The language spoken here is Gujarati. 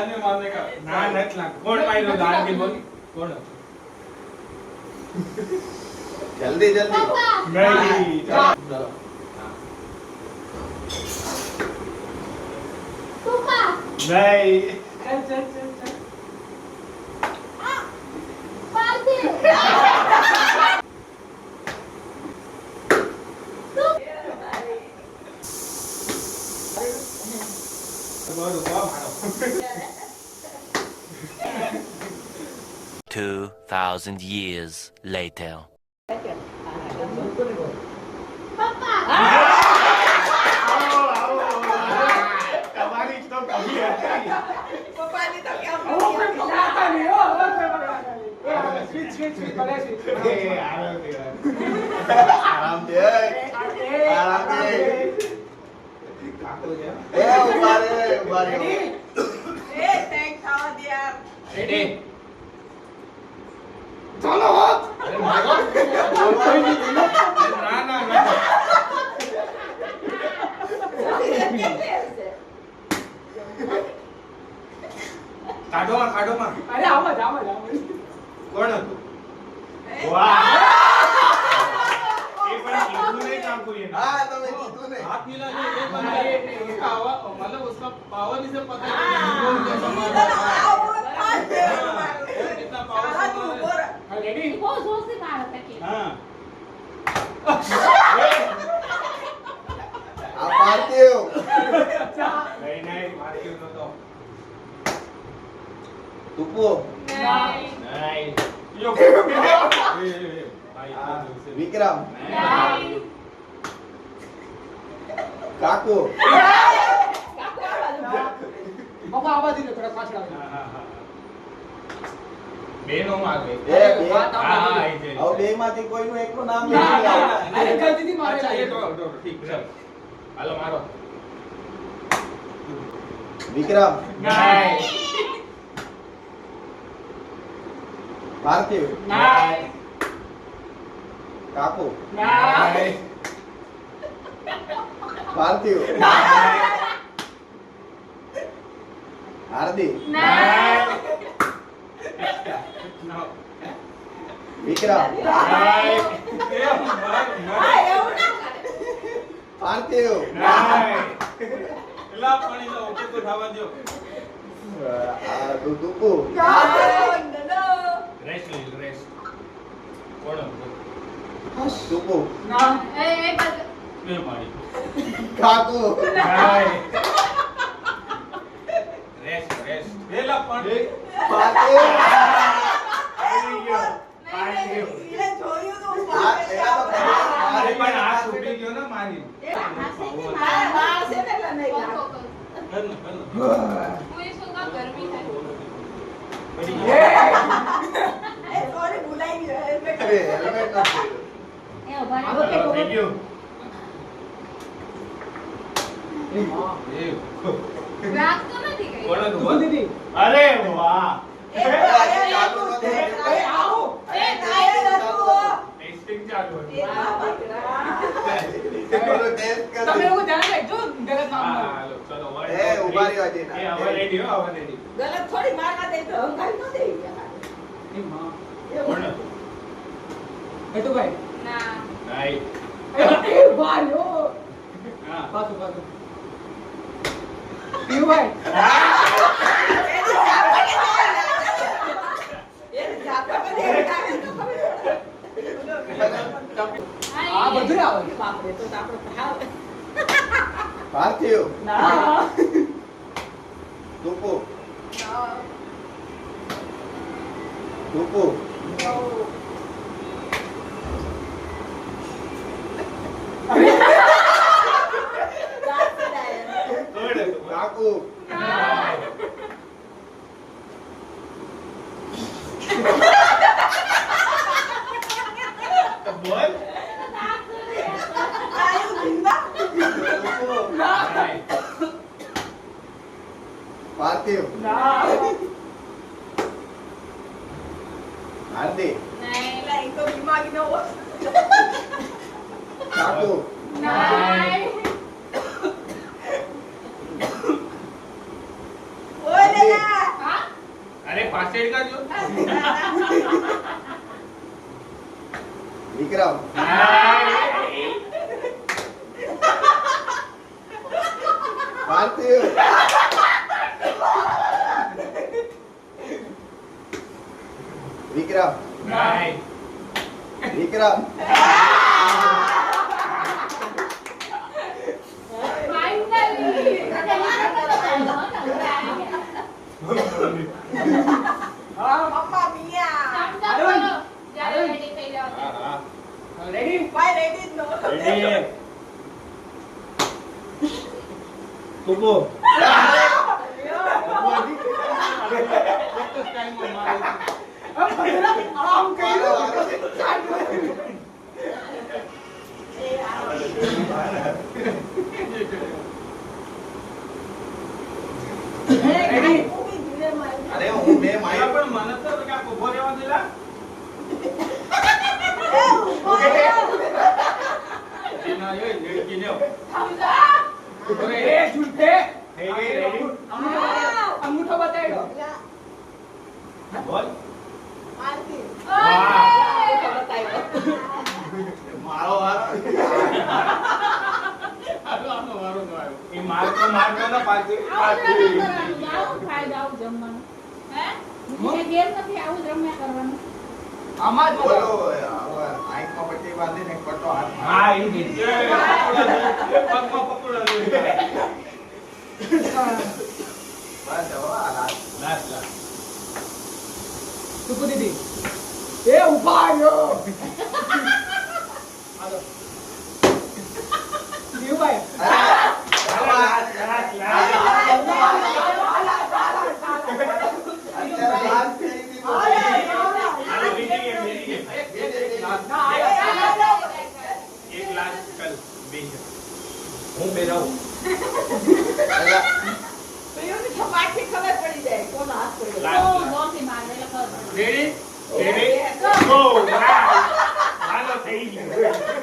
दाल में मारने का ना नट लाग कौन मारो दाल के बोल कौन जल्दी जल्दी नहीं पापा नहीं चल चल चल चल पापी बोल बाप 2,000 years later. पापा તમારી તો કમી હતી પપ્પાની તો કેમ ઓ કોઈ પકડાતા નહીં ઓ કોઈ પકડાતા નહીં સ્વીચ સ્વીચ સ્વીચ ભલે સ્વીચ એ આરામ દે આરામ દે આરામ દે કાકો છે એ ઉભા રે રેડી એ ટેક ખાવા દે યાર રેડી ચાલો હોત અરે મારો કોઈ નહીં ના ના ના કાઢો માં અરે આવો જ આવો જ આવો જ. કોણ હતું વાહ એ પણ કીધું નહીં કામ કોઈ હા તમે કીધું ને हाथ मिला जो ये बंदा उसका आवाज मतलब उसका पावर इसे पता है कितना पावर હા રેડી બહુ જોરથી મારો તકે हाँ આ પાર્ટીઓ नहीं नहीं मार क्यों तो તુપો नहीं यो વિક્રમ नहीं કાકો પપ્પા આવા દીધો થોડા પાછળ આવજો हाँ हाँ हाँ बेनो मार गए એ બે हाँ हाँ ऐसे હવે બે માંથી કોઈનું એકનું નામ ના નથી ના આવતું. અરે ગલતીથી મારે अच्छा ये લાગ્યો. तो ठीक चल हेलो मारो વિક્રમ नहीं પાર્થિવ નહીં કાકો नहीं પાર્થિવ હાર્દિક વિક્રમ પાર્થિવ આ તુપો તુપો ના એ બસ કાકો પાર્થિવ એને જોયું તો આ એના તો મારા વાળ છે ને એટલે નહીં લાગે. કોઈ સુગા ગરમી થાય એ sorry, ભૂલાઈ ગયું. helmet અરે હેલ્મેટ નથી એ ઉભા આવો રહો. કે એ માં રાત તો નથી ગઈ તું દીદી અરે વાહ એ ચાલુ નથી. એ આવો. એ ટાયર હતું. ટેસ્ટિંગ ચાલુ એ બાપા. પેલું ટેસ્ટ તમે કરી લોકો ધ્યાન રાખજો ગલત નામ હા ના હાલો ચલો એ ઉભા રહ્યો હજી. એ હવે રેડી હો હવે રેડી ગલત થોડી માર ના દે તો હંગાઈ ન દે એ માં કોણ હેતુભાઈ ના નહીં એ ભાઈ ઓ હા પાછું પાછું પીયુભાઈ એને જાતો કે દે લાગે તો ખબર આ બધું આવે બાપરે તો આપણે ભાવ પાર્થિવ ના તુપો તુપો કાકુ તો બોલ આયુ જિંદા તુપો નહીં પાર્થિવ ના હાર્દિક નહીં એટલે એ તો દિમાગ નો કાકુ નહીં ઓય લેલા સેટ કરજો. વિક્રમ પાર્થિવ વિક્રમ વિક્રમ ફાઇનલી હા મમ્મા મિયા જ્યારે રેડી થઈ જાવ રેડી ભાઈ રેડી જ નો તુકો ચોક્કસ ટાઈમમાં મારે આમ કર્યું રેડી અરે હું બે માયા માઇક પણ મને તો કાંઈક ઊભો રહેવા દેલા. એના એ લડકીને અરે એ ઝૂઠે રેડી અંગૂઠો બતાવી દો બોલ મારો વારો આનો વારો ન આવ્યો. એ મારતો ના પાછી આવું ખાઈ આવું જમવાનું હે મને ઘેર નથી આવું જ રમ્યા કરવાનું આમાં જ બોલો આંખમાં પટ્ટી બાંધીને પટ્ટો હાથમાં હા એ જ પગમાં પકડો લે. બસ હવે આ લાસ્ટ. લાસ્ટ લાસ્ટ તુકુ દીદી એ ઉભા રહ્યો જીવભાઈ અત્યારે લાસ્ટ થઈ ગઈ બોલો. હાલો બીજી ગેમ એક લાસ્ટ કલ બીજી હું બે રહું બાકી ખબર પડી જાય કોનો હાથ પડ્યો લાસ્ટ ગોથી મારે એટલે ખબર રેડી? રેડી ગો હાલો થઈ ગયું